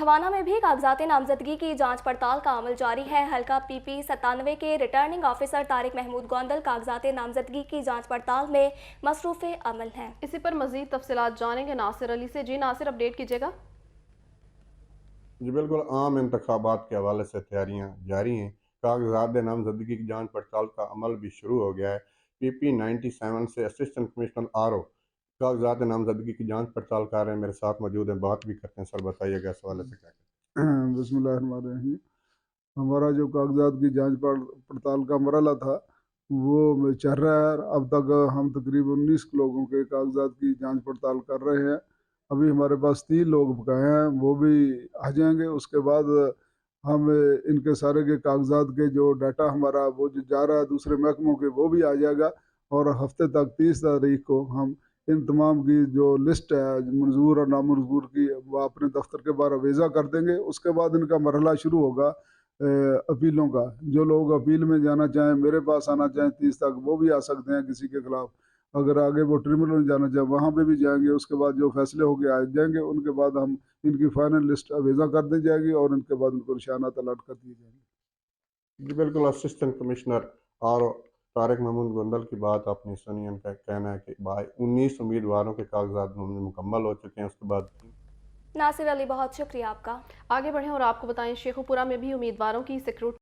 भवाना में भी कागजात नामजदगी की जांच पड़ताल का अमल जारी है। हल्का PP 97 के रिटर्निंग ऑफिसर तारिक महमूद गोंदल कागजात नामजदगी की जांच पड़ताल में मसरूफ़ अमल हैं। इसी पर मजीद तफसीलात जानेंगे नासिर अली से। जी नासिर, अपडेट कीजिएगा। जी बिल्कुल, आम इंतखाबात के हवाले से तैयारियां जारी हैं। कागजात नामजदगी की जांच पड़ताल का अमल भी शुरू हो गया है। PP 97 से असिस्टेंट कमिश्नर RO कागजात नामजदगी की जांच पड़ताल कर रहे हैं, मेरे साथ मौजूद हैं, बात भी करते हैं। सर बताइएगा इस हवाले से क्या कहते हैं। बिस्मिल्लाहिर्रहमानिर्रहीम। हमारा जो कागजात की जांच पड़ताल का मरहला था वो चल रहा है। अब तक हम तकरीबन 19 लोगों के कागजात की जांच पड़ताल कर रहे हैं। अभी हमारे पास 3 लोग बकाए हैं, वो भी आ जाएंगे। उसके बाद हम इनके सारे के कागजात के जो डाटा हमारा वो जो जा रहा है दूसरे महकमों के, वो भी आ जाएगा। और हफ्ते तक 30 तारीख को हम इन तमाम की जो लिस्ट है मंजूर और नामंजूर की, वो अपने दफ्तर के बाहर अवेजा कर देंगे। उसके बाद इनका मरहला शुरू होगा अपीलों का। जो लोग अपील में जाना चाहें, मेरे पास आना चाहें 30 तक, वो भी आ सकते हैं किसी के खिलाफ। अगर आगे वो ट्रिब्यूनल में जाना चाहें वहाँ पे भी जाएंगे। उसके बाद जो फैसले होंगे आ जाएंगे। उनके बाद हम इनकी फाइनल लिस्ट अवेजा कर दी जाएगी और उनके बाद उनको निशानात अलर्ट कर दिए जाएंगे। जी बिल्कुल, assistant commissioner RO Tariq Mahmood Gondal की बात आपने सुनी। उनका कहना है कि 19 उम्मीदवारों के कागजात मुकम्मल हो चुके हैं। उसके बाद नासिर अली, बहुत शुक्रिया आपका। आगे बढ़ें और आपको बताएं, शेखुपुरा में भी उम्मीदवारों की सिक्योरिटी